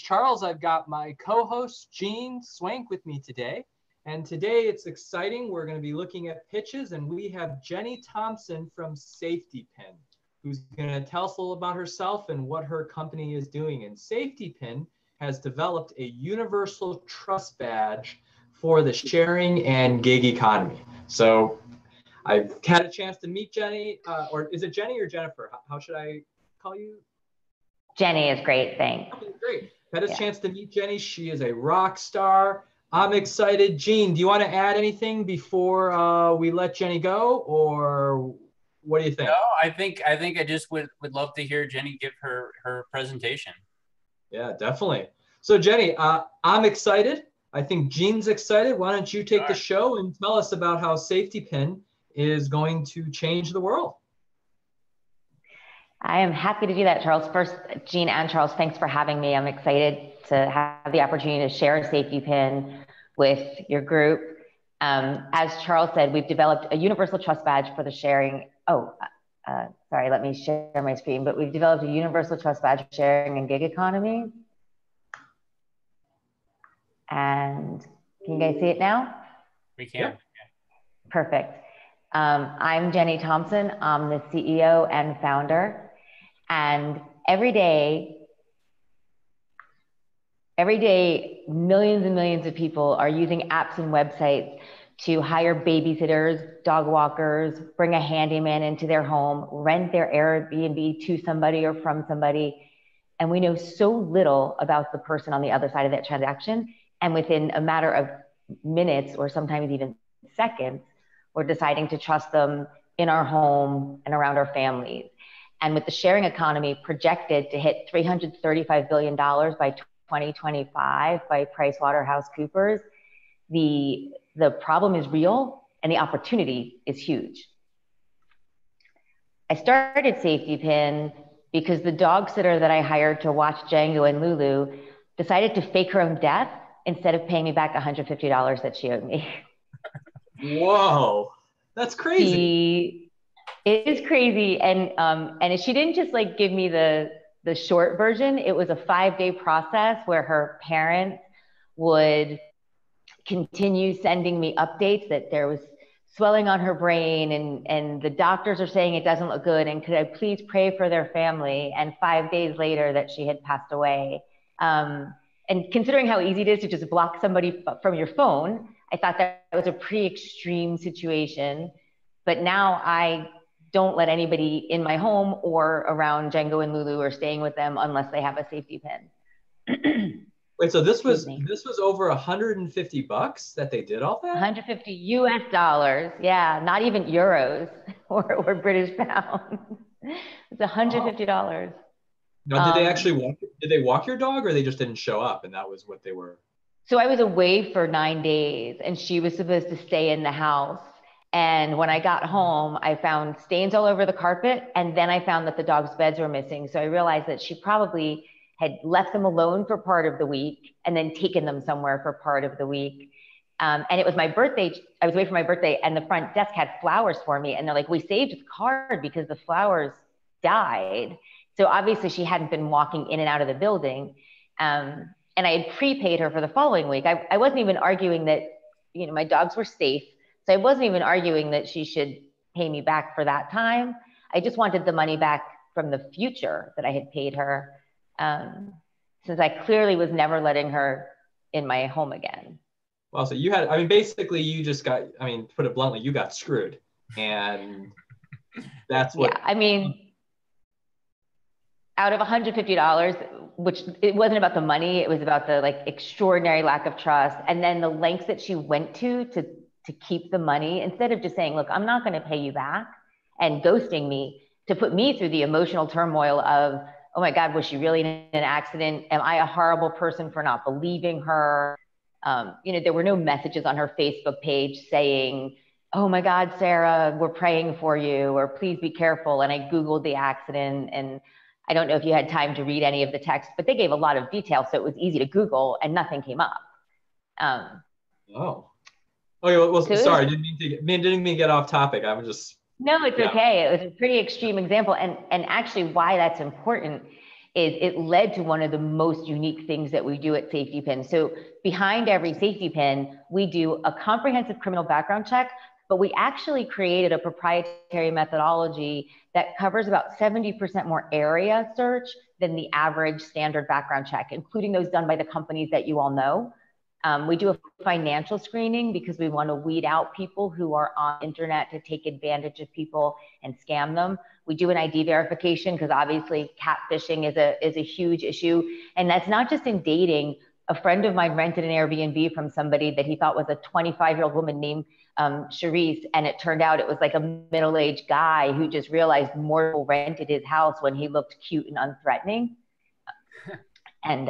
Charles. I've got my co-host, Gene Swank, with me today. And today it's exciting. We're going to be looking at pitches, and we have Jenny Thompson from SafetyPin, who's going to tell us a little about herself and what her company is doing. And SafetyPin has developed a universal trust badge for the sharing and gig economy. So I've had a chance to meet Jenny, or is it Jenny or Jennifer? How should I call you? Jenny is great, thanks. Okay, great. Had a chance to meet Jenny. She is a rock star. I'm excited. Gene, do you want to add anything before we let Jenny go, or what do you think? No, I think I just would love to hear Jenny give her presentation. Yeah, definitely. So Jenny, I'm excited. I think Gene's excited. Why don't you take the show and tell us about how SafetyPin is going to change the world? I am happy to do that, Charles. First, Gene and Charles, thanks for having me. I'm excited to have the opportunity to share SafetyPin with your group. As Charles said, we've developed a universal trust badge for the sharing. Sorry, let me share my screen. But we've developed a universal trust badge for sharing and gig economy. And can you guys see it now? We can. Yeah. Perfect. I'm Jenny Thompson. I'm the CEO and founder. And every day, millions and millions of people are using apps and websites to hire babysitters, dog walkers, bring a handyman into their home, rent their Airbnb to somebody or from somebody. And we know so little about the person on the other side of that transaction. And within a matter of minutes or sometimes even seconds, we're deciding to trust them in our home and around our families. And with the sharing economy projected to hit $335 billion by 2025 by PricewaterhouseCoopers, the problem is real and the opportunity is huge. I started SafetyPin because the dog sitter that I hired to watch Django and Lulu decided to fake her own death instead of paying me back $150 that she owed me. Whoa, that's crazy. It is crazy, and she didn't just like give me the short version. It was a 5-day process where her parents would continue sending me updates that there was swelling on her brain, and the doctors are saying it doesn't look good, and could I please pray for their family? And 5 days later, that she had passed away. And considering how easy it is to just block somebody from your phone, I thought that was a pretty extreme situation. But now I don't let anybody in my home or around Django and Lulu or staying with them unless they have a SafetyPin. Wait, so this was over $150 that they did all that? 150 US dollars, yeah, not even euros or British pounds. It's $150. Now, did they actually walk your dog, or they just didn't show up and that was what they were? So I was away for 9 days and she was supposed to stay in the house. And when I got home, I found stains all over the carpet. And then I found that the dog's beds were missing. So I realized that she probably had left them alone for part of the week and then taken them somewhere for part of the week. And it was my birthday. I was away for my birthday and the front desk had flowers for me. And they're like, we saved the card because the flowers died. So obviously she hadn't been walking in and out of the building. And I had prepaid her for the following week. I wasn't even arguing that, my dogs were safe. So I wasn't even arguing that she should pay me back for that time. I just wanted the money back from the future that I had paid her, since I clearly was never letting her in my home again. Well, so you had, basically you just got, to put it bluntly, you got screwed. And that's what. Yeah, out of $150, which it wasn't about the money, it was about the extraordinary lack of trust. And then the lengths that she went to keep the money, instead of just saying, look, I'm not going to pay you back and ghosting me, to put me through the emotional turmoil of, oh my God, was she really in an accident? Am I a horrible person for not believing her? There were no messages on her Facebook page saying, oh my God, Sarah, we're praying for you, or please be careful. And I Googled the accident, and I don't know if you had time to read any of the text, but they gave a lot of detail. So it was easy to Google and nothing came up. Oh, well, sorry, didn't mean to get off topic. I was just. No, it's okay. It was a pretty extreme example. And actually why that's important is it led to one of the most unique things that we do at SafetyPin. So behind every SafetyPin, we do a comprehensive criminal background check, but we actually created a proprietary methodology that covers about 70% more area search than the average standard background check, including those done by the companies that you all know. We do a financial screening because we want to weed out people who are on the internet to take advantage of people and scam them. We do an ID verification because obviously catfishing is a huge issue. And that's not just in dating. A friend of mine rented an Airbnb from somebody that he thought was a 25-year-old woman named Charisse, and it turned out it was like a middle-aged guy who just realized more people rented his house when he looked cute and unthreatening. And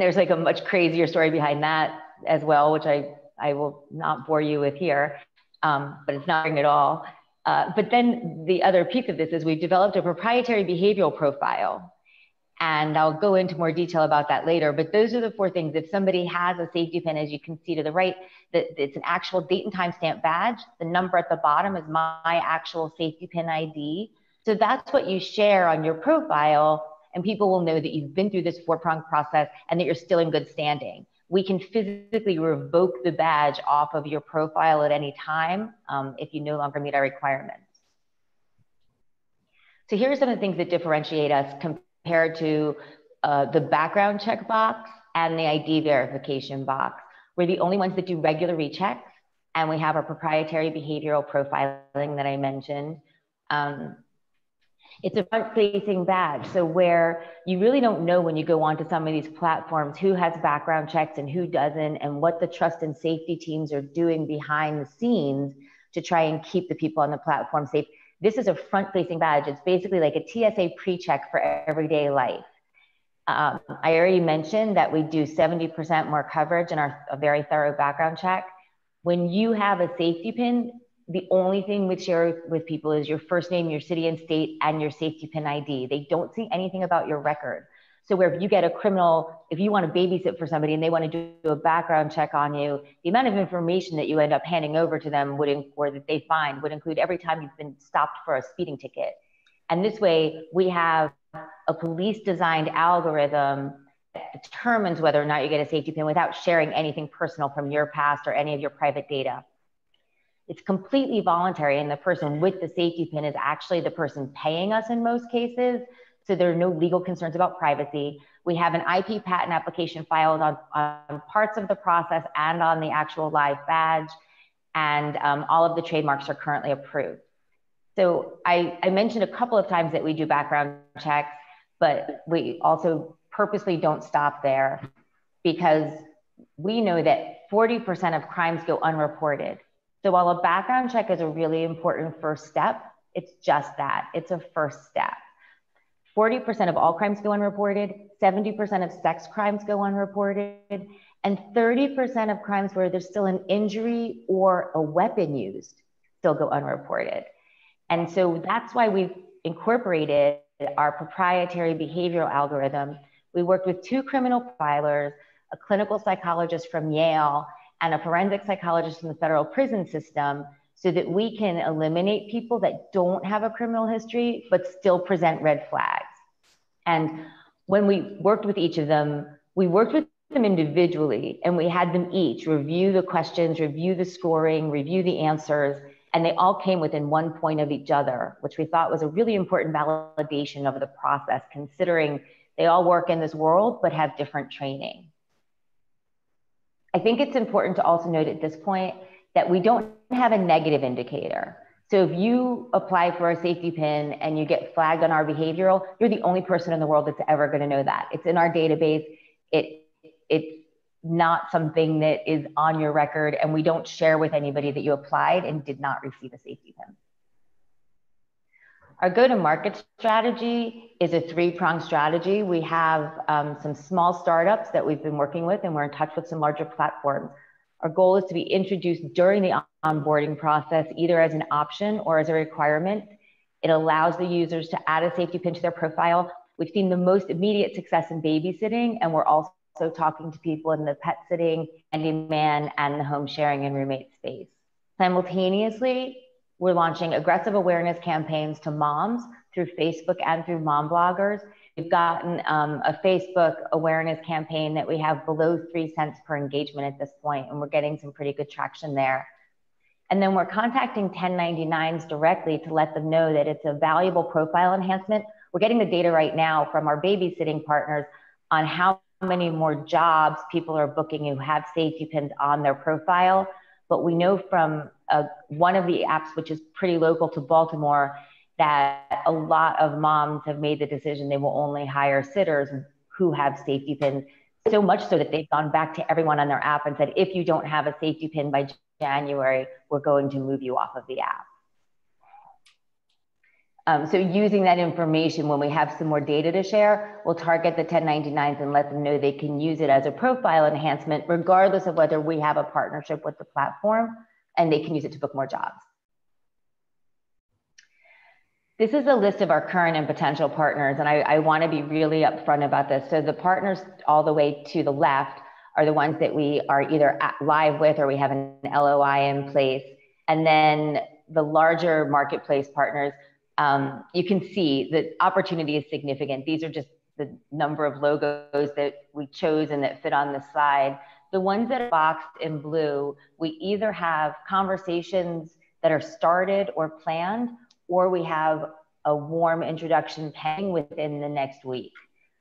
there's like a much crazier story behind that as well, which I will not bore you with here, but it's not boring at all. But then the other piece of this is we've developed a proprietary behavioral profile. And I'll go into more detail about that later, but those are the 4 things. If somebody has a SafetyPin, as you can see to the right, that it's an actual date and time stamp badge. The number at the bottom is my actual SafetyPin ID. So that's what you share on your profile, and people will know that you've been through this 4-pronged process and that you're still in good standing. We can physically revoke the badge off of your profile at any time if you no longer meet our requirements. So here are some of the things that differentiate us compared to the background check box and the ID verification box. We're the only ones that do regular rechecks, and we have our proprietary behavioral profiling that I mentioned. It's a front-facing badge, so where you really don't know when you go onto some of these platforms who has background checks and who doesn't, and what the trust and safety teams are doing behind the scenes to try and keep the people on the platform safe. This is a front-facing badge. It's basically like a TSA pre-check for everyday life. I already mentioned that we do 70% more coverage in a very thorough background check. When you have a SafetyPin, the only thing we share with people is your first name, your city and state, and your SafetyPin ID. They don't see anything about your record. So where if you get a criminal, if you want to babysit for somebody and they want to do a background check on you, the amount of information that you end up handing over to them or that they find would include every time you've been stopped for a speeding ticket. And this way we have a police designed algorithm that determines whether or not you get a SafetyPin without sharing anything personal from your past or any of your private data. It's completely voluntary, and the person with the SafetyPin is actually the person paying us in most cases. So there are no legal concerns about privacy. We have an IP patent application filed on parts of the process and on the actual live badge. And all of the trademarks are currently approved. So I mentioned a couple of times that we do background checks, but we also purposely don't stop there because we know that 40% of crimes go unreported. So while a background check is a really important first step, it's just that, it's a first step. 40% of all crimes go unreported, 70% of sex crimes go unreported, and 30% of crimes where there's still an injury or a weapon used still go unreported. And so that's why we've incorporated our proprietary behavioral algorithm. We worked with 2 criminal profilers, a clinical psychologist from Yale, and a forensic psychologist from the federal prison system, so that we can eliminate people that don't have a criminal history, but still present red flags. And when we worked with each of them, we worked with them individually, and we had them each review the questions, review the scoring, review the answers, and they all came within 1 point of each other, which we thought was a really important validation of the process, considering they all work in this world, but have different training. I think it's important to also note at this point that we don't have a negative indicator. So if you apply for a SafetyPin and you get flagged on our behavioral, you're the only person in the world that's ever going to know that. It's in our database. It's not something that is on your record, and we don't share with anybody that you applied and did not receive a SafetyPin. Our go-to-market strategy is a 3-pronged strategy. We have some small startups that we've been working with, and we're in touch with some larger platforms. Our goal is to be introduced during the onboarding process, either as an option or as a requirement. It allows the users to add a SafetyPin to their profile. We've seen the most immediate success in babysitting, and we're also talking to people in the pet sitting, handyman, and the home sharing and roommate space. Simultaneously, we're launching aggressive awareness campaigns to moms through Facebook and through mom bloggers. gotten a Facebook awareness campaign that we have below 3 cents per engagement at this point, and we're getting some pretty good traction there. And then we're contacting 1099s directly to let them know that it's a valuable profile enhancement. We're getting the data right now from our babysitting partners on how many more jobs people are booking who have safety pins on their profile. But we know from one of the apps, which is pretty local to Baltimore, that a lot of moms have made the decision they will only hire sitters who have safety pins, so much so that they've gone back to everyone on their app and said, if you don't have a safety pin by January, we're going to move you off of the app. So using that information, when we have some more data to share, we'll target the 1099s and let them know they can use it as a profile enhancement, regardless of whether we have a partnership with the platform, and they can use it to book more jobs. This is a list of our current and potential partners, and I want to be really upfront about this. So the partners all the way to the left are the ones that we are either live with or we have an LOI in place. And then the larger marketplace partners, you can see the opportunity is significant. These are just the number of logos that we chose and that fit on the slide. The ones that are boxed in blue, we either have conversations that are started or planned, or we have a warm introduction pending within the next week.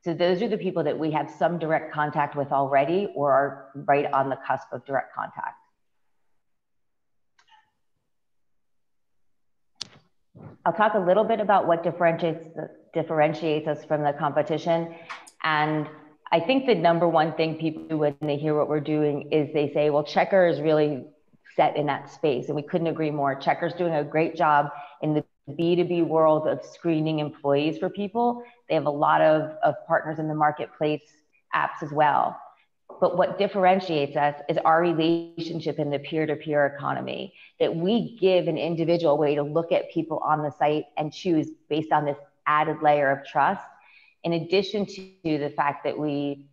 So those are the people that we have some direct contact with already or are right on the cusp of direct contact. I'll talk a little bit about what differentiates us from the competition. And I think the number one thing people do when they hear what we're doing is they say, well, Checker is really set in that space. And we couldn't agree more. Checker's doing a great job in the B2B world of screening employees for people. They have a lot of partners in the marketplace apps as well. But what differentiates us is our relationship in the peer-to-peer economy, that we give an individual a way to look at people on the site and choose based on this added layer of trust. In addition to the fact that we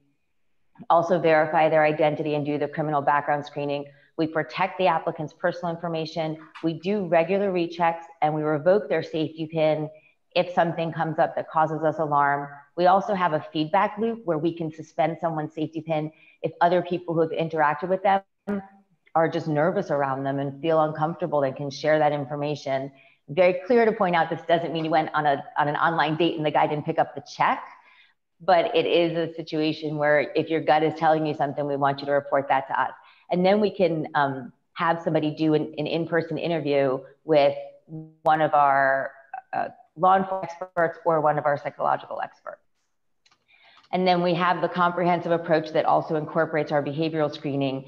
also verify their identity and do the criminal background screening, we protect the applicant's personal information, we do regular rechecks, and we revoke their safety pin if something comes up that causes us alarm. We also have a feedback loop where we can suspend someone's safety pin if other people who have interacted with them are just nervous around them and feel uncomfortable. They can share that information. Very clear to point out, this doesn't mean you went on an online date and the guy didn't pick up the check, but it is a situation where if your gut is telling you something, we want you to report that to us. And then we can have somebody do an in-person interview with one of our law enforcement experts or one of our psychological experts. And then we have the comprehensive approach that also incorporates our behavioral screening.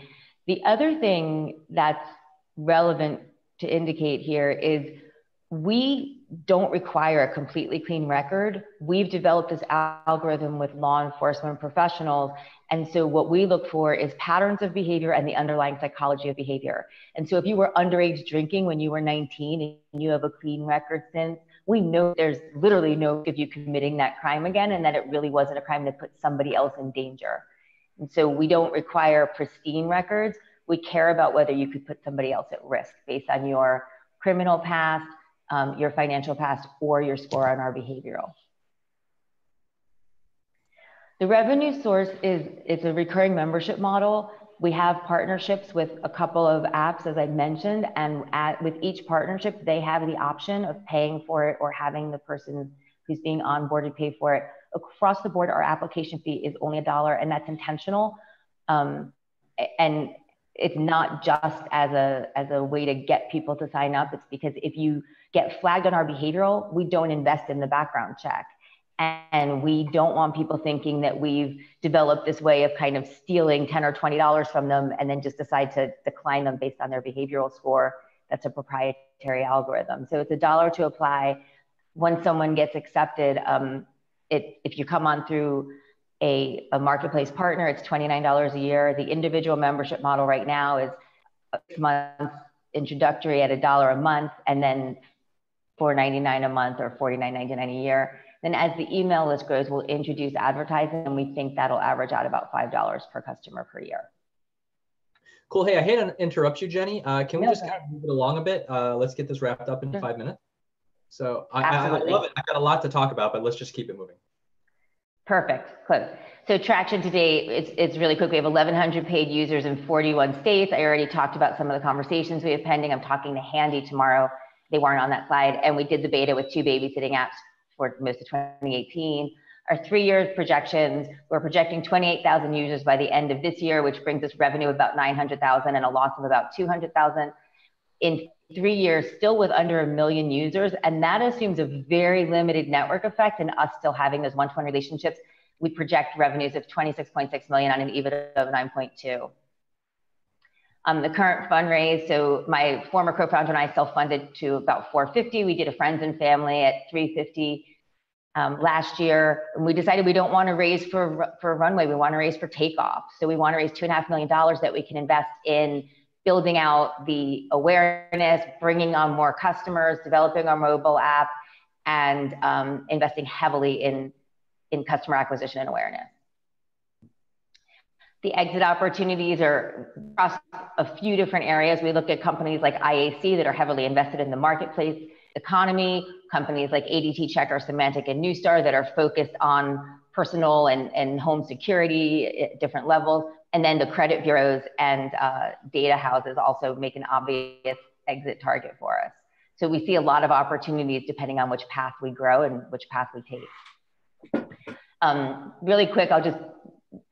The other thing that's relevant to indicate here is we don't require a completely clean record. We've developed this algorithm with law enforcement professionals. And so what we look for is patterns of behavior and the underlying psychology of behavior. And so if you were underage drinking when you were 19 and you have a clean record since, we know there's literally no risk of you committing that crime again, and that it really wasn't a crime that put somebody else in danger. And so we don't require pristine records. We care about whether you could put somebody else at risk based on your criminal past, your financial past, or your score on our behavioral. The revenue source it's a recurring membership model. We have partnerships with a couple of apps, as I mentioned, and with each partnership, they have the option of paying for it or having the person who's being onboarded pay for it. Across the board, our application fee is only $1, and that's intentional. And it's not just as a way to get people to sign up. It's because if you get flagged on our behavioral, we don't invest in the background check. And we don't want people thinking that we've developed this way of kind of stealing $10 or $20 from them and then just decide to decline them based on their behavioral score. That's a proprietary algorithm. So it's $1 to apply. When someone gets accepted, if you come on through a marketplace partner, it's $29 a year. The individual membership model right now is a 6-month introductory at $1 a month, and then $4.99 a month or $49.99 a year. Then as the email list grows, we'll introduce advertising, and we think that'll average out about $5 per customer per year. Cool. Hey, I hate to interrupt you, Jenny. Can we just kind of move it along a bit? Let's get this wrapped up in 5 minutes. So I love it. I've got a lot to talk about, but let's just keep it moving. Perfect, close. So traction today, it's really quick. We have 1,100 paid users in 41 states. I already talked about some of the conversations we have pending. I'm talking to Handy tomorrow. They weren't on that slide. And we did the beta with 2 babysitting apps for most of 2018. Our 3-year projections, we're projecting 28,000 users by the end of this year, which brings us revenue of about 900,000 and a loss of about 200,000. In 3 years, still with under 1 million users. And that assumes a very limited network effect and us still having those one-to-one relationships. We project revenues of 26.6 million on an EBITDA of 9.2. The current fundraise, so my former co-founder and I self-funded to about 450. We did a friends and family at 350 last year. And we decided we don't want to raise for runway, we want to raise for takeoff. So we want to raise $2.5 million that we can invest in building out the awareness, bringing on more customers, developing our mobile app, and investing heavily in customer acquisition and awareness. The exit opportunities are across a few different areas. We look at companies like IAC that are heavily invested in the marketplace economy, companies like ADT Checker, Semantic, and Newstar that are focused on personal and home security at different levels. And then the credit bureaus and data houses also make an obvious exit target for us. So we see a lot of opportunities depending on which path we grow and which path we take. Really quick, I'll just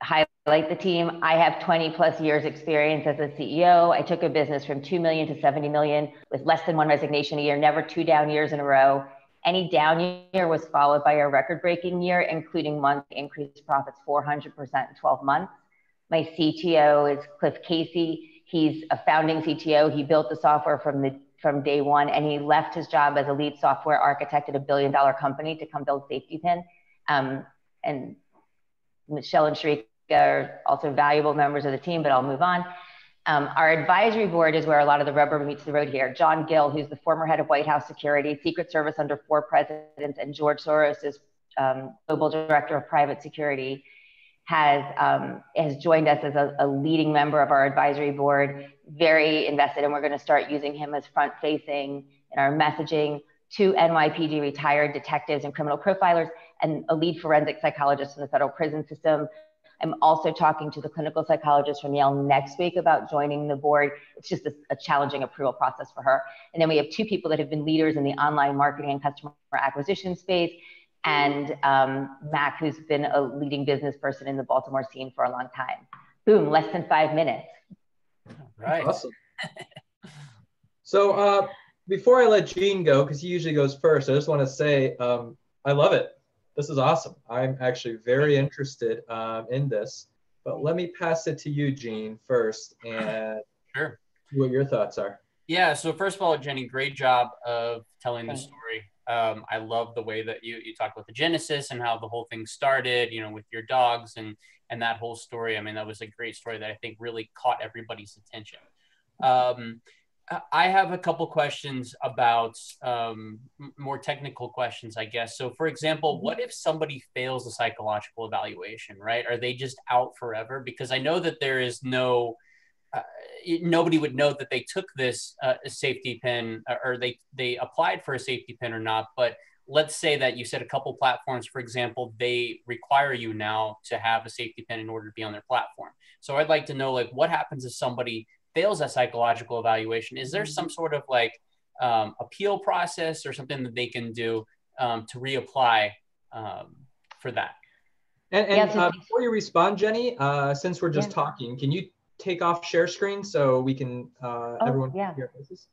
highlight the team. I have 20+ years experience as a CEO. I took a business from 2 million to 70 million with less than 1 resignation a year, never 2 down years in a row. Any down year was followed by a record-breaking year, including monthly increased profits 400% in 12 months. My CTO is Cliff Casey. He's a founding CTO. He built the software from day one, and he left his job as a lead software architect at $1 billion company to come build SafetyPin. And Michelle and Sharika are also valuable members of the team, but I'll move on. Our advisory board is where a lot of the rubber meets the road here. John Gill, who's the former head of White House security, Secret Service under 4 presidents, and George Soros is global director of private security, has joined us as a leading member of our advisory board, very invested, and we're going to start using him as front-facing in our messaging. 2 NYPD retired detectives and criminal profilers, and a lead forensic psychologist in the federal prison system. I'm also talking to the clinical psychologist from Yale next week about joining the board. It's just a challenging approval process for her. And then we have 2 people that have been leaders in the online marketing and customer acquisition space, and Mac, who's been a leading business person in the Baltimore scene for a long time. Boom, less than 5 minutes. Right. Awesome. So before I let Gene go, because he usually goes first, I just want to say I love it. This is awesome. I'm actually very interested in this, but let me pass it to you, Gene, first, and sure. See what your thoughts are. Yeah, so first of all, Jenny, great job of telling the story. I love the way that you talked about the genesis and how the whole thing started, you know, with your dogs and that whole story. I mean, that was a great story that I think really caught everybody's attention. I have a couple questions about more technical questions, I guess. So for example, what if somebody fails a psychological evaluation, right? Are they just out forever? Because I know that there is no, nobody would know that they took this safety pin or they applied for a safety pin or not. But let's say that you said a couple platforms, for example, they require you now to have a safety pin in order to be on their platform. So I'd like to know, like, what happens if somebody fails a psychological evaluation? Is there some sort of like appeal process or something that they can do to reapply for that? And before you respond, Jenny, since we're just talking, can you take off share screen so we can everyone can hear faces?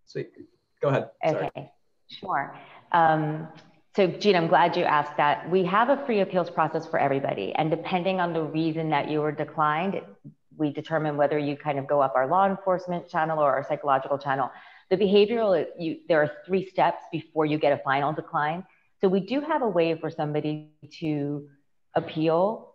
Sweet. Go ahead. Okay, sorry. Sure. So Gene, I'm glad you asked that. We have a free appeals process for everybody. And depending on the reason that you were declined, we determine whether you kind of go up our law enforcement channel or our psychological channel. The behavioral, there are 3 steps before you get a final decline. So we do have a way for somebody to appeal.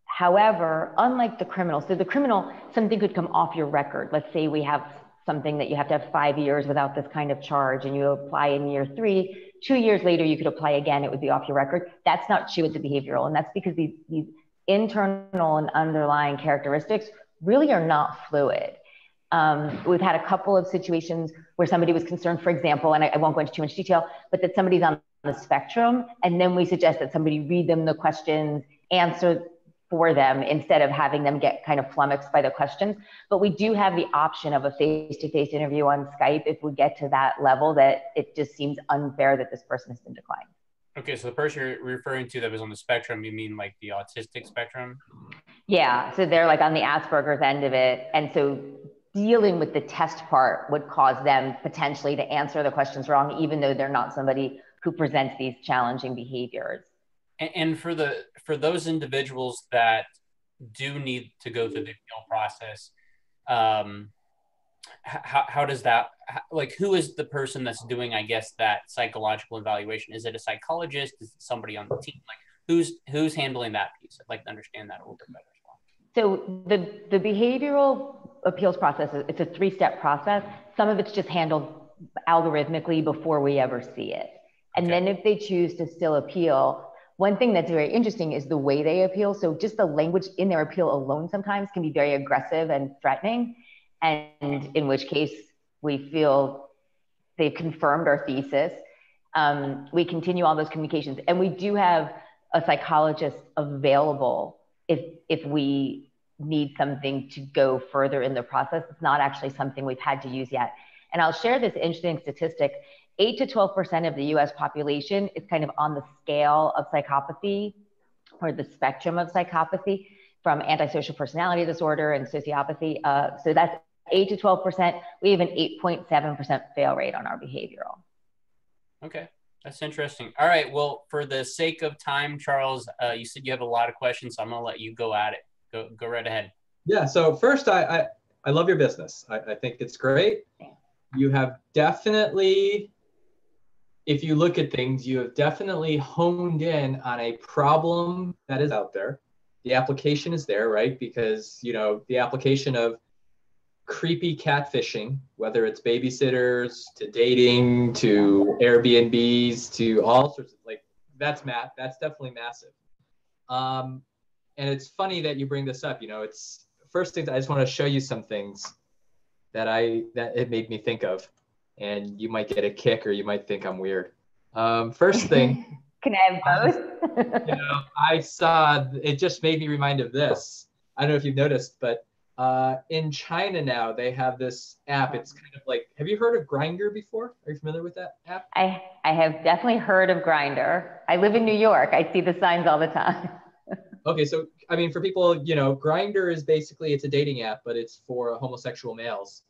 However, unlike the criminal, so the criminal, something could come off your record. Let's say we have something that you have to have 5 years without this kind of charge and you apply in year 3, 2 years later, you could apply again, it would be off your record. That's not true with the behavioral. And that's because these internal and underlying characteristics really are not fluid. We've had a couple of situations where somebody was concerned, for example, and I won't go into too much detail, but that somebody's on the spectrum. And then we suggest that somebody read them the questions, answer for them instead of having them get kind of flummoxed by the questions. But we do have the option of a face-to-face interview on Skype if we get to that level that it just seems unfair that this person has been declined. Okay, so the person you're referring to that was on the spectrum, you mean like the autistic spectrum? Yeah, so they're like on the Asperger's end of it. And so dealing with the test part would cause them potentially to answer the questions wrong, even though they're not somebody who presents these challenging behaviors. And for those individuals that do need to go through the appeal process, how does that, like, who is the person that's doing, I guess, that psychological evaluation? Is it a psychologist? Is it somebody on the team? Like, who's handling that piece? I'd like to understand that a little bit better as well. So the behavioral appeals process, it's a 3-step process. Some of it's just handled algorithmically before we ever see it. And Okay. then if they choose to still appeal, one thing that's very interesting is the way they appeal. So just the language in their appeal alone sometimes can be very aggressive and threatening. And in which case we feel they've confirmed our thesis. We continue all those communications. And we do have a psychologist available if we need something to go further in the process. It's not actually something we've had to use yet. And I'll share this interesting statistic. 8 to 12% of the US population is kind of on the scale of psychopathy or the spectrum of psychopathy, from antisocial personality disorder and sociopathy. So that's 8 to 12%. We have an 8.7% fail rate on our behavioral. Okay, that's interesting. All right, well, for the sake of time, Charles, you said you have a lot of questions, so I'm gonna let you go at it. Go right ahead. Yeah, so first, I love your business. I think it's great. You have definitely, if you look at things, you have definitely honed in on a problem that is out there. The application is there, right? Because, you know, the application of creepy catfishing, whether it's babysitters to dating to Airbnbs to all sorts of, like, that's definitely massive. And it's funny that you bring this up. You know, it's first thing, I just want to show you some things that it made me think of, and you might get a kick or you might think I'm weird. First thing, can I have both? you know, I saw, it just made me remind of this. I don't know if you've noticed, but in China now they have this app. It's kind of like, have you heard of Grindr before? Are you familiar with that app? I have definitely heard of Grindr. I live in New York. I see the signs all the time. Okay, so I mean, for people, you know, Grindr is basically, it's a dating app, but it's for homosexual males,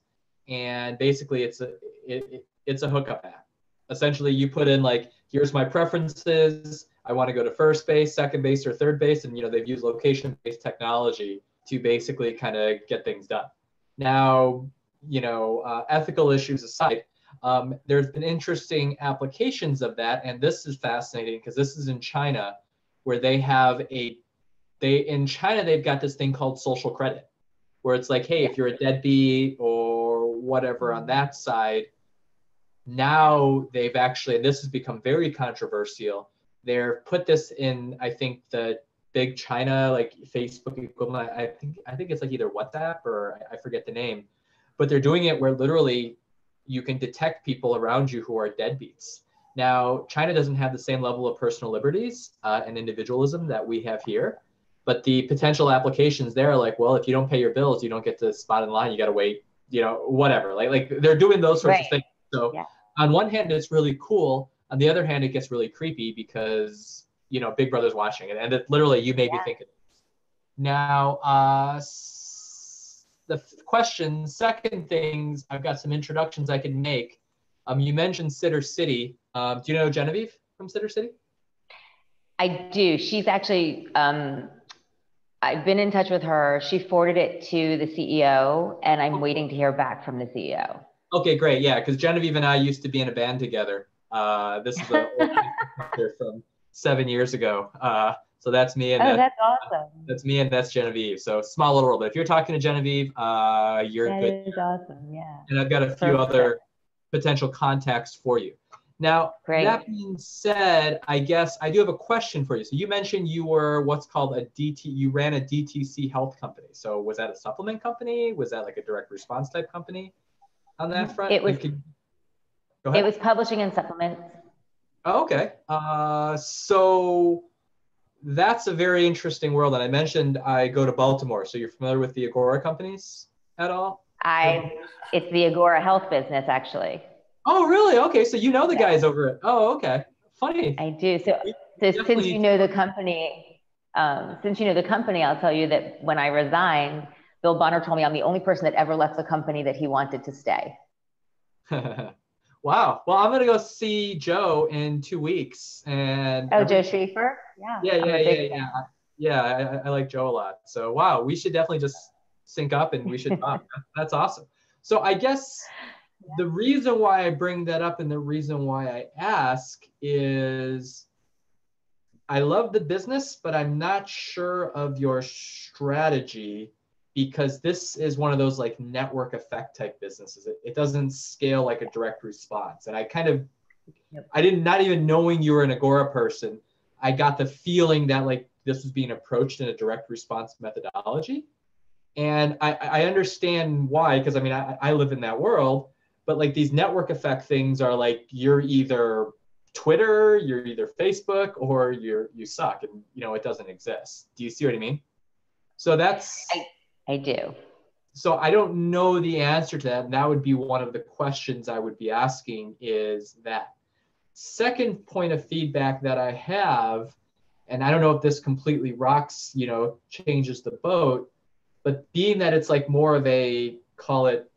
and basically it's a hookup app. Essentially, you put in, like, here's my preferences. I want to go to first base, second base, or third base, and, you know, they've used location-based technology to basically kind of get things done. Now, you know, ethical issues aside, there's been interesting applications of that, and this is fascinating because this is in China, where they have in China, they've got this thing called social credit, where it's like, hey, if you're a deadbeat or whatever on that side, now they've actually, and this has become very controversial, they're put this in, I think, the big China, like, Facebook equivalent. I think it's like either WhatsApp or I forget the name, but they're doing it where literally you can detect people around you who are deadbeats. Now, China doesn't have the same level of personal liberties and individualism that we have here, but the potential applications there are like, well, if you don't pay your bills, you don't get to spot in line, you got to wait, you know, whatever. Like they're doing those sorts of things. So yeah. On one hand, it's really cool. On the other hand, it gets really creepy because, you know, Big Brother's watching it, and it literally, you made me think of it. Now, the question, second things, I've got some introductions I can make. You mentioned Sitter City. Do you know Genevieve from Sitter City? I do. She's actually, I've been in touch with her. She forwarded it to the CEO, and I'm waiting to hear back from the CEO. Okay, great. Yeah, because Genevieve and I used to be in a band together. This is an old picture from 7 years ago. So that's me, and that's awesome. That's me, and that's Genevieve. So small little world. But if you're talking to Genevieve, you're good. That is awesome. Yeah. And I've got a few other potential contacts for you. Now, that being said, I guess I do have a question for you. So you mentioned you were what's called you ran a DTC health company. So was that a supplement company? Was that like a direct response type company on that front? It was publishing and supplements. Okay. So that's a very interesting world. And I mentioned I go to Baltimore. So you're familiar with the Agora companies at all? It's the Agora Health business, actually. Oh, really? Okay. So you know the Yeah, guys over it. Oh, okay. Funny. I do. So, We so definitely need since you know the company, I'll tell you that when I resigned, Bill Bonner told me I'm the only person that ever left the company that he wanted to stay. to. Wow. Well, I'm gonna go see Joe in 2 weeks, and Oh, Joe Schaefer? Yeah, yeah, I'm yeah, a yeah, big yeah, fan. yeah. I like Joe a lot. So wow, we should definitely just sync up and we should talk. That's awesome. So I guess the reason why I bring that up and the reason why I ask is I love the business, but I'm not sure of your strategy because this is one of those like network effect type businesses. It doesn't scale like a direct response. And Yep. I didn't, not even knowing you were an Agora person, I got the feeling that like this was being approached in a direct response methodology. And I understand why, because I mean, I live in that world, but like these network effect things are like you're either Twitter, you're either Facebook, or you suck, and you know it doesn't exist. Do you see what I mean? So that's I do. so I don't know the answer to that. And that would be one of the questions I would be asking is that. Second point of feedback that I have, and I don't know if this completely rocks, you know, changes the boat, but being that it's like more of a call it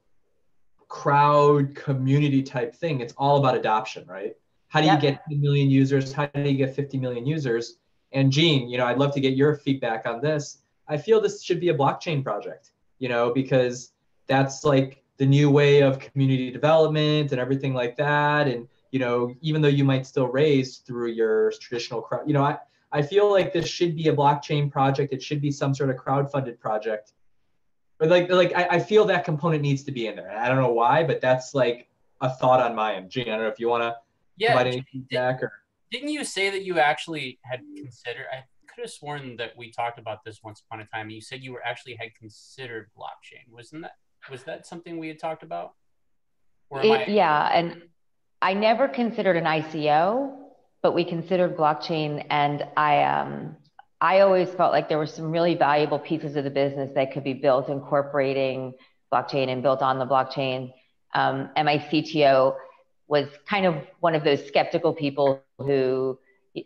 crowd community type thing, it's all about adoption, right? How do you Yep. get 10 million users? How do you get 50 million users? And Gene, you know, I'd love to get your feedback on this. I feel this should be a blockchain project, you know, because that's like the new way of community development and everything like that. And, you know, even though you might still raise through your traditional crowd, you know, I feel like this should be a blockchain project. It should be some sort of crowd-funded project. But I feel that component needs to be in there. I don't know why, but that's like a thought on my end. Gene, I don't know if you want to Yeah, provide any feedback or. didn't you say that you actually had considered? I could have sworn that we talked about this once upon a time. You said you were actually had considered blockchain. Was that something we had talked about? Or am I? Yeah, and I never considered an ICO, but we considered blockchain, and I always felt like there were some really valuable pieces of the business that could be built incorporating blockchain and built on the blockchain. And my CTO was kind of one of those skeptical people who,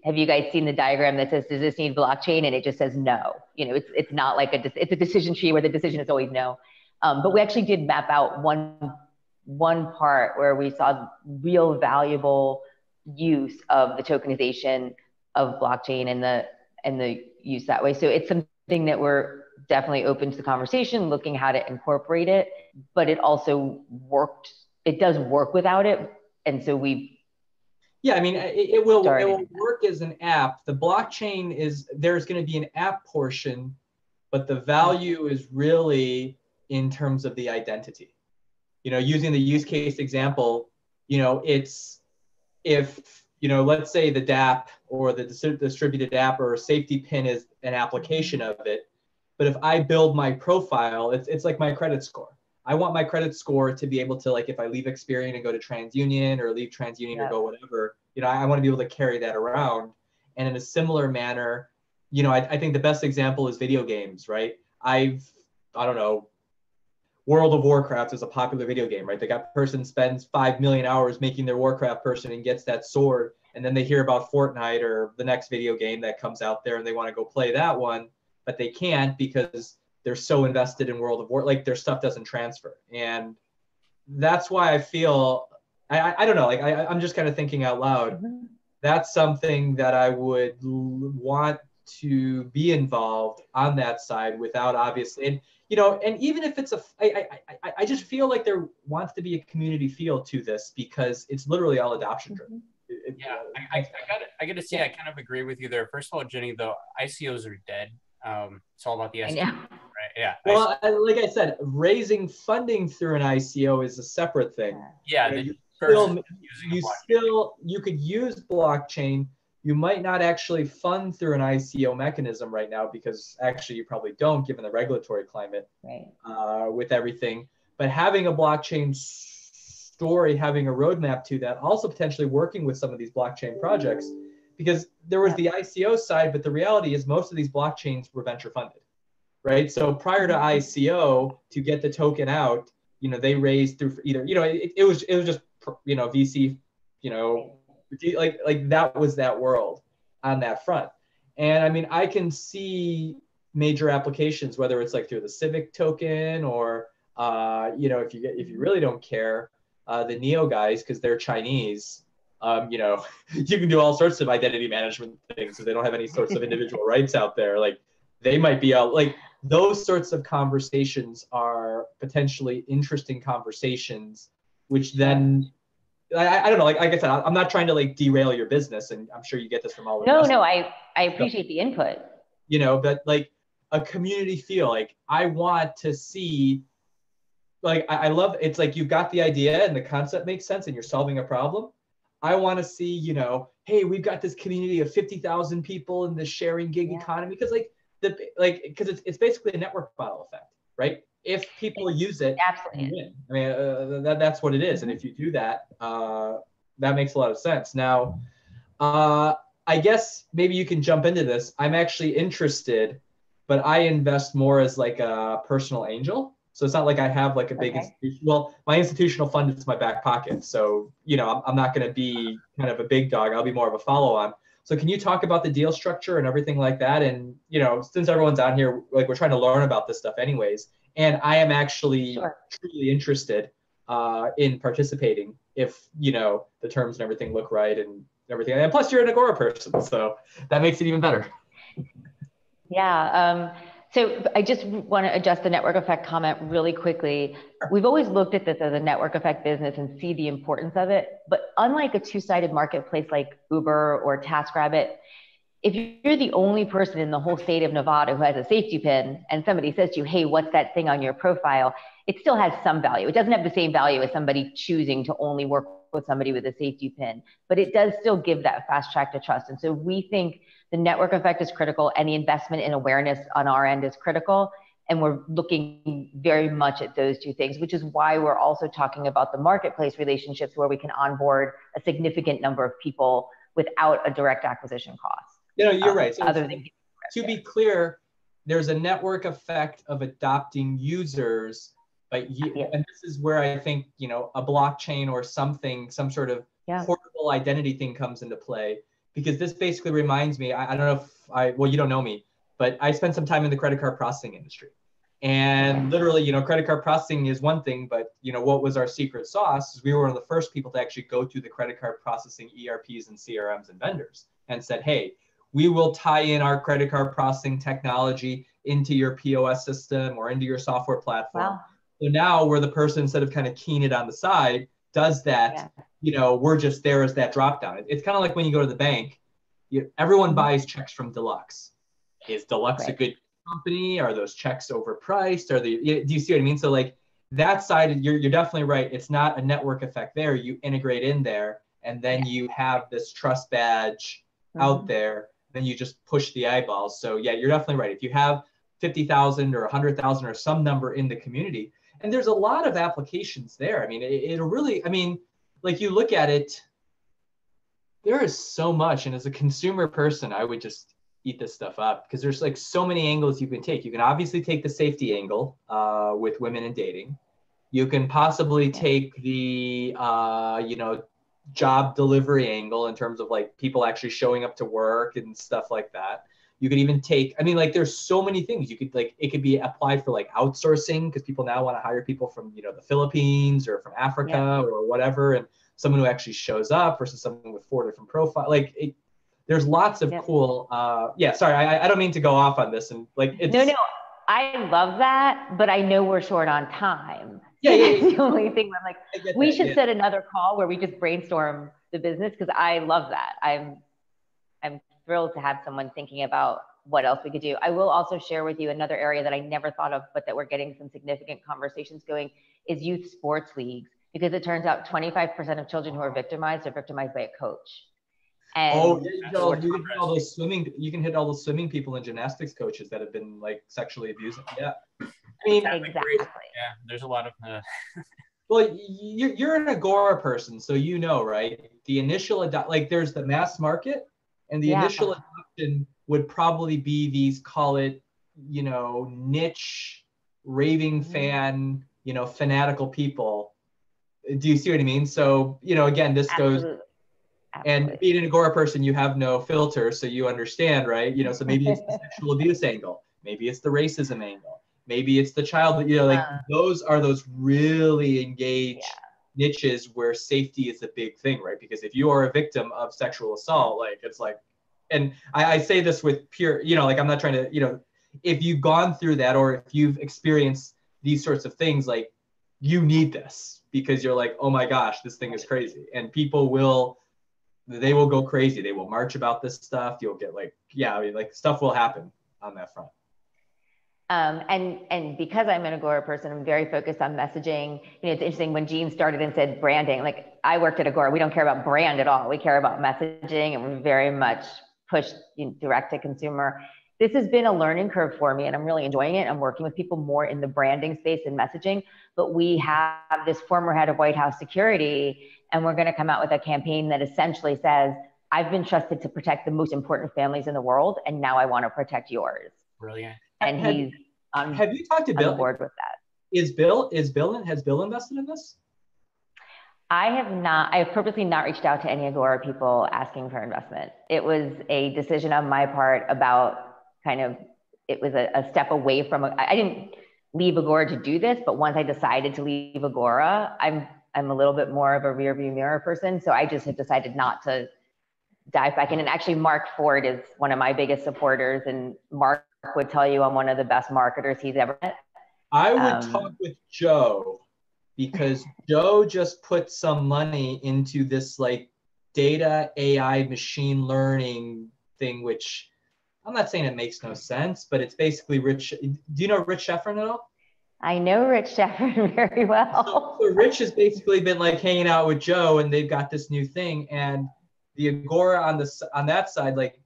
have you guys seen the diagram that says, does this need blockchain? And it just says no. You know, it's not like it's a decision tree where the decision is always no. But we actually did map out one part where we saw real valuable use of the tokenization of blockchain and the use that way. So it's something that we're definitely open to the conversation, looking how to incorporate it, but it also worked. It does work without it. And so we Yeah, I mean, it will started. work as an app. The blockchain is there's going to be an app portion, but the value is really in terms of the identity. You know, using the use case example, you know, it's if you know, let's say the DApp or the distributed app or SafetyPin is an application of it, but if I build my profile, it's like my credit score. I want my credit score to be able to, like, if I leave Experian and go to TransUnion or leave TransUnion or Yep. go whatever, you know, I want to be able to carry that around. And in a similar manner, you know, I think the best example is video games, right? I don't know, World of Warcraft is a popular video game, right? The person spends 5 million hours making their Warcraft person and gets that sword. And then they hear about Fortnite or the next video game that comes out there and they want to go play that one, but they can't because they're so invested in World of War, like their stuff doesn't transfer. And that's why I feel, I don't know, like I'm just kind of thinking out loud. Mm-hmm. That's something that I would want to be involved on that side without obviously, and you know, and even if it's I just feel like there wants to be a community feel to this because it's literally all adoption driven. Yeah, I got to say, I kind of agree with you there. First of all, Jenny, though, ICOs are dead. It's all about the I ST, know. right? Yeah. Well, like I said, raising funding through an ICO is a separate thing. Yeah. You know, Versus using a blockchain. you could use blockchain. You might not actually fund through an ICO mechanism right now because actually you probably don't, given the regulatory climate Right. with everything. But having a blockchain story, having a roadmap to that, also potentially working with some of these blockchain projects, because there was the ICO side, but the reality is most of these blockchains were venture funded, right? So prior to ICO, to get the token out, you know, they raised through either, you know, it was just, you know, VC, you know, like that was that world on that front. And I mean, I can see major applications, whether it's like through the Civic token or, you know, if you really don't care, the Neo guys, because they're Chinese, you know, you can do all sorts of identity management things, so they don't have any sorts of individual rights out there. Like they might be out, like those sorts of conversations are potentially interesting conversations, which then I don't know, like I said, I'm not trying to like derail your business, and I'm sure you get this from all the No, I appreciate the input. You know, but like a community feel, like I want to see, like I love, it's like you've got the idea and the concept makes sense and you're solving a problem. I want to see, you know, hey, we've got this community of 50,000 people in the sharing gig economy, because because it's basically a network file effect, right? If people use it, absolutely, you win. I mean, that's what it is. And if you do that, that makes a lot of sense. Now, I guess maybe you can jump into this. I'm actually interested, but I invest more as like a personal angel. So it's not like I have like a big institution. Well, my institutional fund is my back pocket. So, you know, I'm not going to be kind of a big dog. I'll be more of a follow on. So can you talk about the deal structure and everything like that? And, you know, since everyone's on here, like we're trying to learn about this stuff anyways. And I am actually truly interested in participating if, you know, the terms and everything look right and everything. And plus you're an Agora person, so that makes it even better. Yeah. So I just want to adjust the network effect comment really quickly. We've always looked at this as a network effect business and see the importance of it. But unlike a two-sided marketplace like Uber or TaskRabbit, if you're the only person in the whole state of Nevada who has a safety pin and somebody says to you, hey, what's that thing on your profile? It still has some value. It doesn't have the same value as somebody choosing to only work with somebody with a safety pin, but it does still give that fast track to trust. And so we think the network effect is critical and the investment in awareness on our end is critical. And we're looking very much at those two things, which is why we're also talking about the marketplace relationships where we can onboard a significant number of people without a direct acquisition cost. You know, you're right. So other than to be clear, there's a network effect of adopting users, but and this is where I think, you know, a blockchain or something, some sort of portable identity thing comes into play, because this basically reminds me, I don't know if well, you don't know me, but I spent some time in the credit card processing industry. And literally, you know, credit card processing is one thing, but, you know, what was our secret sauce is we were one of the first people to actually go to the credit card processing ERPs and CRMs and vendors and said, hey, we will tie in our credit card processing technology into your POS system or into your software platform. Wow. So now we're the person, instead of kind of keying it on the side, does that, you know, we're just there as that drop down. It's kind of like when you go to the bank, everyone buys checks from Deluxe. Is Deluxe a good company? Are those checks overpriced? Are they, do you see what I mean? So like that side, you're definitely right. It's not a network effect there. You integrate in there and then you have this trust badge out there. Then you just push the eyeballs. So yeah, you're definitely right. If you have 50,000 or 100,000 or some number in the community, and there's a lot of applications there. I mean, it'll really, I mean, like you look at it, there is so much. And as a consumer person, I would just eat this stuff up because there's like so many angles you can take. You can obviously take the safety angle with women and dating. You can possibly take the, you know, job delivery angle in terms of like people actually showing up to work and stuff like that. You could even take, I mean, like there's so many things you could like, it could be applied for like outsourcing because people now want to hire people from, you know, the Philippines or from Africa or whatever. And someone who actually shows up versus someone with 4 different profiles. Like there's lots of cool, sorry, I don't mean to go off on this and like, it's. No, I love that, but I know we're short on time. Yeah. That's the only thing I'm like, we should set another call where we just brainstorm the business because I love that. I'm thrilled to have someone thinking about what else we could do. I will also share with you another area that I never thought of, but that we're getting some significant conversations going is youth sports leagues, because it turns out 25% of children who are victimized by a coach. And you can hit all those swimming people and gymnastics coaches that have been like sexually abused. Yeah. I mean, exactly. Yeah, there's a lot of Well, you're an Agora person, so you know, right? The initial like there's the mass market, and the initial adoption would probably be these, call it, niche raving fan, fanatical people. Do you see what I mean? So, again, this goes, Absolutely. and being an Agora person, you have no filter, so you understand, right? So maybe it's the sexual abuse angle, maybe it's the racism angle, maybe it's the child, like those are those really engaged niches where safety is a big thing, right? Because if you are a victim of sexual assault, like it's like, and I say this with pure, like I'm not trying to, if you've gone through that or if you've experienced these sorts of things, like you need this because you're like, oh my gosh, this thing is crazy. And people will go crazy. They will march about this stuff. You'll get like, like stuff will happen on that front. And because I'm an Agora person, I'm very focused on messaging. It's interesting when Jean started and said branding, like I worked at Agora, we don't care about brand at all. We care about messaging, and we're very much pushed direct to consumer. This has been a learning curve for me, and I'm really enjoying it. I'm working with people more in the branding space and messaging, but we have this former head of White House security, and we're going to come out with a campaign that essentially says, I've been trusted to protect the most important families in the world, and now I want to protect yours. Brilliant. And he's have you talked to Bill? On board with that. Has Bill invested in this? I have not. I have purposely not reached out to any Agora people asking for investment. It was a decision on my part about it was a step away from. I didn't leave Agora to do this, but once I decided to leave Agora, I'm a little bit more of a rear view mirror person. So I just have decided not to dive back in. And actually, Mark Ford is one of my biggest supporters, and Mark would tell you I'm one of the best marketers he's ever met. I would talk with Joe, because Joe just put some money into this like data AI machine learning thing, which I'm not saying it makes no sense, but it's basically Rich. Do you know Rich Sheffrin at all? I know Rich Sheffrin very well. So Rich has basically been like hanging out with Joe, and they've got this new thing, and the Agora on that side, like,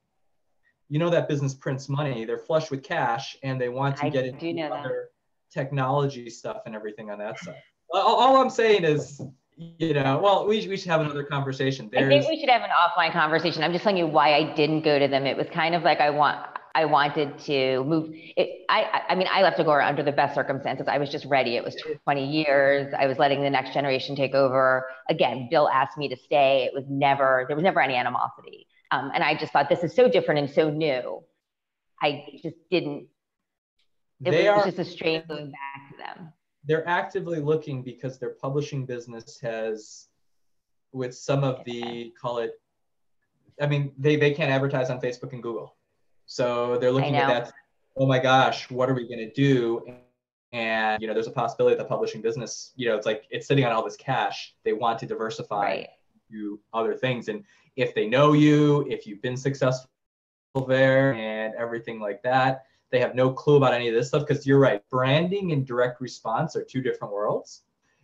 that business prints money. They're flush with cash, and they want to get into other technology stuff and everything on that side. All I'm saying is, well, we should have another conversation. I think we should have an offline conversation. I'm just telling you why I didn't go to them. It was kind of like I wanted to move. I mean, I left Agora under the best circumstances. I was just ready. It was 20 years. I was letting the next generation take over. Again, Bill asked me to stay. There was never any animosity. And I just thought, this is so different and so new. I just didn't. It was just a strain going back to them. They're actively looking because their publishing business has, with some of the, call it, I mean, they can't advertise on Facebook and Google. So they're looking at that. Oh my gosh, what are we going to do? And, there's a possibility that the publishing business, it's like it's sitting on all this cash. They want to diversify to other things. And if they know you, if you've been successful there and everything like that, they have no clue about any of this stuff, because you're right. Branding and direct response are two different worlds,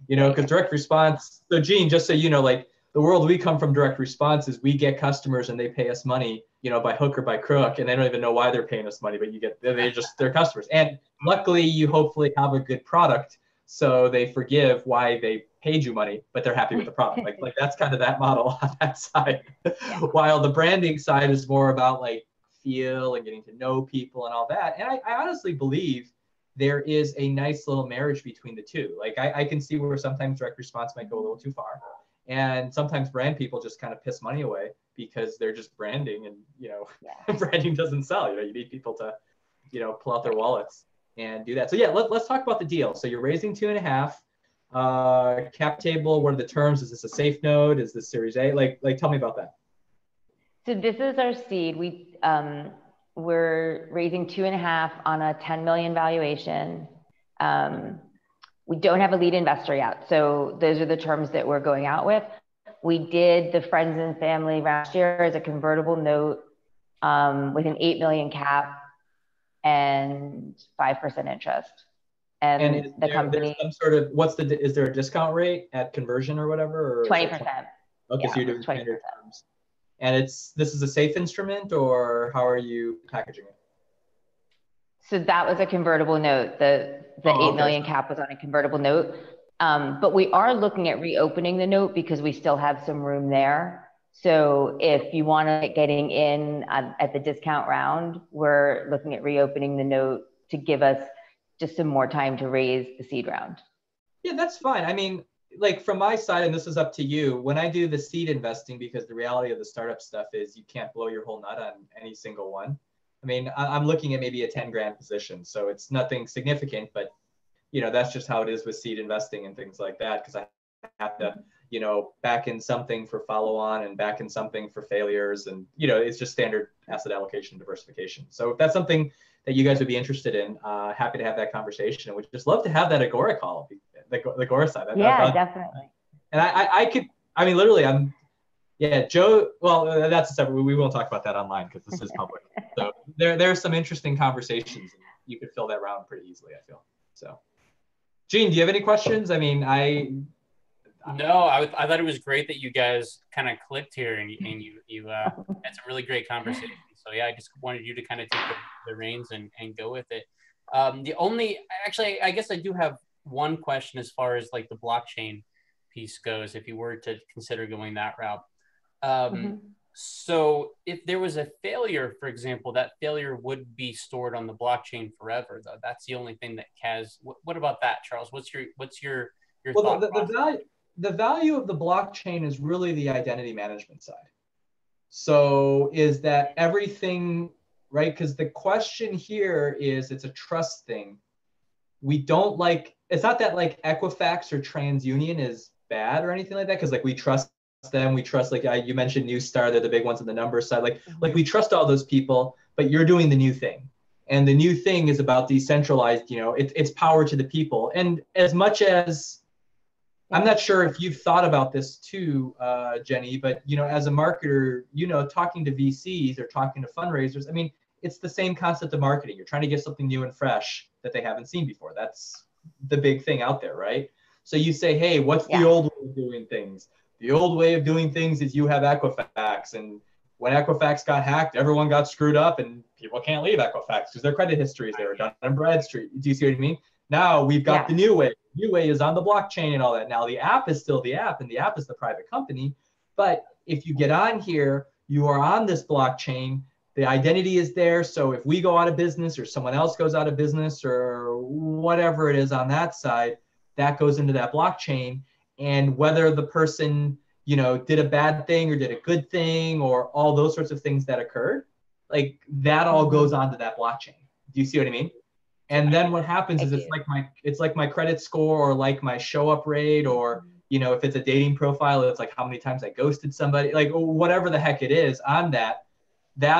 because direct response. So Jean, just so you know, like the world we come from, direct response is we get customers and they pay us money, by hook or by crook, and they don't even know why they're paying us money, but they're customers. And luckily you hopefully have a good product, so they forgive why they paid you money, but they're happy with the product. like that's kind of that model on that side. Yeah. While the branding side is more about like feel and getting to know people and all that. And I honestly believe there is a nice little marriage between the two. Like I can see where sometimes direct response might go a little too far. And sometimes brand people just kind of piss money away because they're just branding, and branding doesn't sell. You need people to, pull out their wallets and do that. So yeah, let's talk about the deal. So you're raising 2.5, cap table. What are the terms? Is this a safe node? Is this Series A? Like tell me about that. So this is our seed. We're raising 2.5 on a 10 million valuation. We don't have a lead investor yet. So those are the terms that we're going out with. We did the friends and family last year as a convertible note with an 8 million cap and 5% interest. And the company, some sort of, is there a discount rate at conversion or whatever? Or 20%. Okay, so you're doing 20% terms. And this is a safe instrument, or how are you packaging it? So that was a convertible note. The 8 million cap was on a convertible note. But we are looking at reopening the note because we still have some room there. So if you want to getting in at the discount round, we're looking at reopening the note to give us just some more time to raise the seed round. Yeah, that's fine. I mean, like from my side, and this is up to you, when I do the seed investing, because the reality of the startup stuff is you can't blow your whole nut on any single one. I mean, I'm looking at maybe a 10 grand position, so it's nothing significant, but that's just how it is with seed investing and things like that, because I have to, back in something for follow on and back in something for failures. And, it's just standard asset allocation diversification. So if that's something that you guys would be interested in, happy to have that conversation. And we'd just love to have that Agora call, the Agora side. Definitely. And I could, I mean, literally, Joe, well, that's a separate, we won't talk about that online because this is public. So there's some interesting conversations. And you could fill that round pretty easily, I feel. So, Gene, do you have any questions? I mean, No, I thought it was great that you guys kind of clicked here and you had some really great conversation. So yeah, I just wanted you to kind of take the reins and go with it. I guess I do have one question as far as like the blockchain piece goes, if you were to consider going that route. So if there was a failure, for example, that failure would be stored on the blockchain forever, though. That's the only thing that has. What about that, Charles? What's your thought process? The value of the blockchain is really the identity management side. So is that everything, right? Because the question here is, it's a trust thing. We don't like, it's not that like Equifax or TransUnion is bad or anything like that, because like we trust them, we trust, like you mentioned Newstar, they're the big ones on the numbers side, like we trust all those people, but you're doing the new thing. And the new thing is about decentralized, it's power to the people. And as much as, I'm not sure if you've thought about this too, Jenny, but as a marketer, talking to VCs or talking to fundraisers, I mean, it's the same concept of marketing. You're trying to get something new and fresh that they haven't seen before. That's the big thing out there, right? So you say, hey, what's the old way of doing things? The old way of doing things is you have Equifax, and when Equifax got hacked, everyone got screwed up, and people can't leave Equifax because their credit histories they were done on Bradstreet. Do you see what I mean? Now we've got the new way. New way is on the blockchain and all that. Now the app is still the app, and the app is the private company. But if you get on here, you are on this blockchain. The identity is there. So if we go out of business or someone else goes out of business or whatever it is on that side, that goes into that blockchain. And whether the person, did a bad thing or did a good thing or all those sorts of things that occurred, like that all goes onto that blockchain. Do you see what I mean? And then what happens is it's like my credit score or like my show up rate, or, if it's a dating profile, it's like how many times I ghosted somebody, like whatever the heck it is on that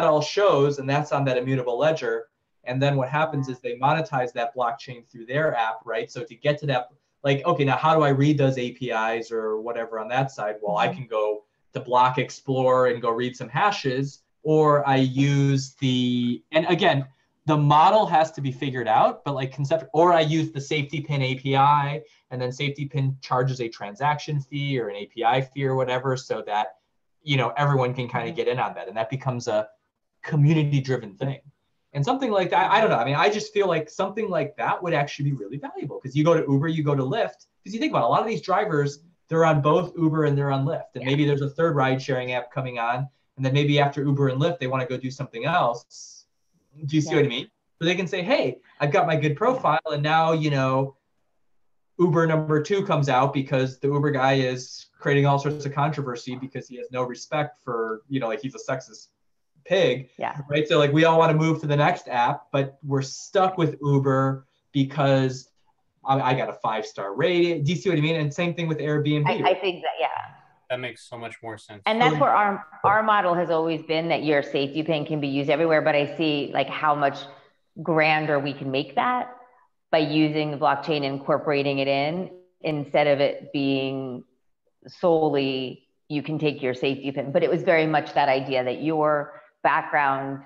all shows, and that's on that immutable ledger. And then what happens is they monetize that blockchain through their app, right? So to get to that, like, okay, now how do I read those APIs or whatever on that side? Well, I can go to Block Explorer and go read some hashes, or I use and again, the model has to be figured out, but like or I use the SafetyPin API, and then SafetyPin charges a transaction fee or an API fee or whatever, so that, everyone can kind of get in on that. And that becomes a community-driven thing. And something like that, I don't know. I mean, I just feel like something like that would actually be really valuable, because you go to Uber, you go to Lyft, because you think about it, a lot of these drivers, they're on both Uber and they're on Lyft. And maybe there's a third ride sharing app coming on. And then maybe after Uber and Lyft, they want to go do something else. Do you see what I mean? So they can say, hey, I've got my good profile. And now, Uber number 2 comes out because the Uber guy is creating all sorts of controversy because he has no respect for, like he's a sexist pig. Yeah. Right. So like we all want to move to the next app, but we're stuck with Uber because I got a 5-star rating. Do you see what I mean? And same thing with Airbnb. I think that, that makes so much more sense. And that's where our model has always been, that your SafetyPin can be used everywhere. But I see like how much grander we can make that by using the blockchain and incorporating it in, instead of it being solely you can take your SafetyPin. But it was very much that idea that your background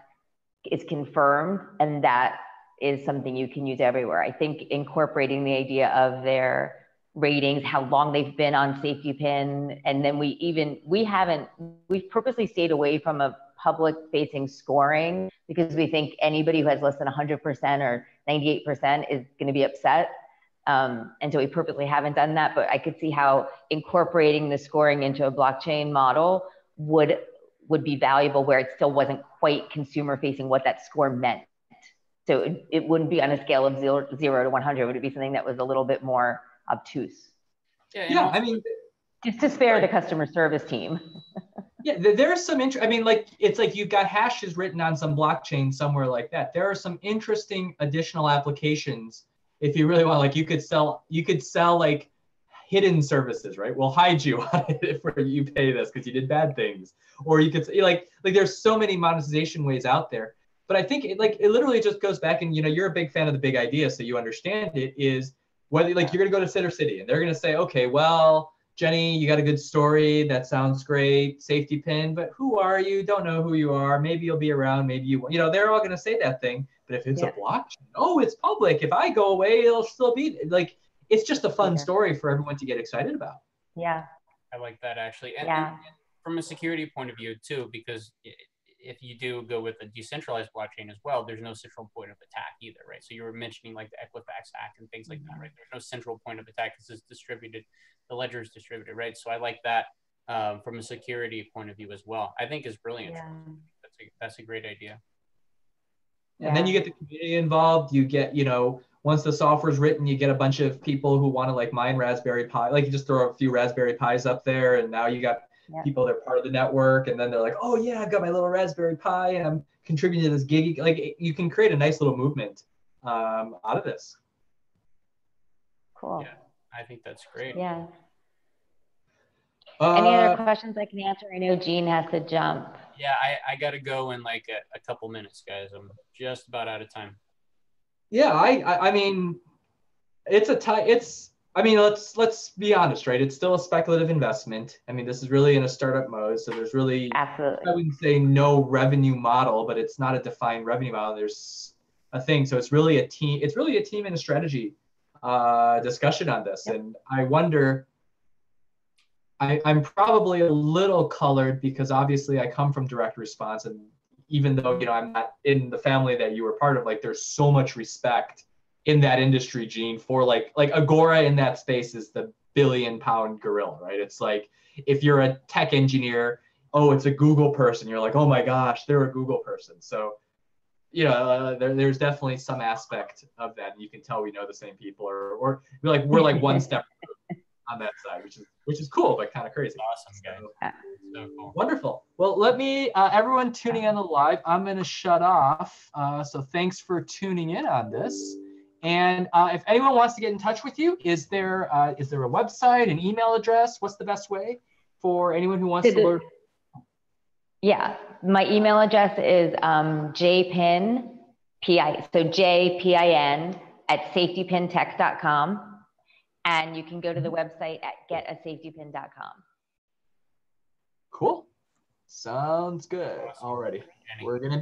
is confirmed, and that is something you can use everywhere. I think incorporating the idea of their ratings, how long they've been on SafetyPin, and then we've purposely stayed away from a public facing scoring, because we think anybody who has less than 100% or 98% is going to be upset. And so we purposely haven't done that, but I could see how incorporating the scoring into a blockchain model would be valuable, where it still wasn't quite consumer facing what that score meant. So it wouldn't be on a scale of 0 to 100. Would it be something that was a little bit more obtuse? Yeah, I mean, just to spare the customer service team. Yeah, there's some I mean, like, it's like you've got hashes written on some blockchain somewhere like that. There are some interesting additional applications. If you really want, like, you could sell like hidden services, right? We'll hide you on it if you pay this because you did bad things. Or you could say, like there's so many monetization ways out there. But I think it literally just goes back, and you're a big fan of the big idea, so you understand it, is whether, like, you're gonna go to Center City and they're gonna say, okay, well, Jenny, you got a good story, that sounds great, SafetyPin, but who are you? Don't know who you are. Maybe you'll be around, maybe you they're all gonna say that thing. But if it's a blockchain, oh, it's public. If I go away, it'll still be like, it's just a fun story for everyone to get excited about. Yeah. I like that, actually. And from a security point of view too, because if you do go with a decentralized blockchain as well, there's no central point of attack either, right? So you were mentioning like the Equifax hack and things like that, right? There's no central point of attack. This is distributed. The ledger is distributed, right? So I like that from a security point of view as well. I think is brilliant. Yeah. That's a great idea. And then you get the community involved. You get, once the software's written, you get a bunch of people who want to, like, mine Raspberry Pi. Like, you just throw a few Raspberry Pis up there, and now you got people that are part of the network, and then they're like, oh yeah, I've got my little Raspberry Pi and I'm contributing to this gig. Like, you can create a nice little movement out of this. Cool. Yeah, I think that's great. Yeah. Any other questions I can answer? I know Gene has to jump. Yeah, I got to go in like a couple minutes, guys. I'm just about out of time. Yeah, I mean, let's be honest, right? It's still a speculative investment. I mean, this is really in a startup mode, so there's really, absolutely, I wouldn't say no revenue model, but it's not a defined revenue model. There's a thing, so it's really a team. It's really a team and a strategy discussion on this, and I wonder. I'm probably a little colored because obviously I come from direct response, and even though I'm not in the family that you were part of, like, there's so much respect in that industry, Gene, for like Agora in that space is the billion-pound gorilla, right? It's like, if you're a tech engineer, oh, it's a Google person, you're like, oh my gosh, they're a Google person. So there's definitely some aspect of that. You can tell we know the same people, or we're like one step on that side, which is cool, but kind of crazy. Awesome, guys. So cool. Wonderful. Well, let me, everyone tuning in the live, I'm going to shut off. So thanks for tuning in on this. And if anyone wants to get in touch with you, is there a website, an email address? What's the best way for anyone who wants to learn? Yeah, my email address is jpin, so jpin @safetypintech.com. And you can go to the website at getasafetypin.com. Cool. Sounds good. Alrighty. We're going to be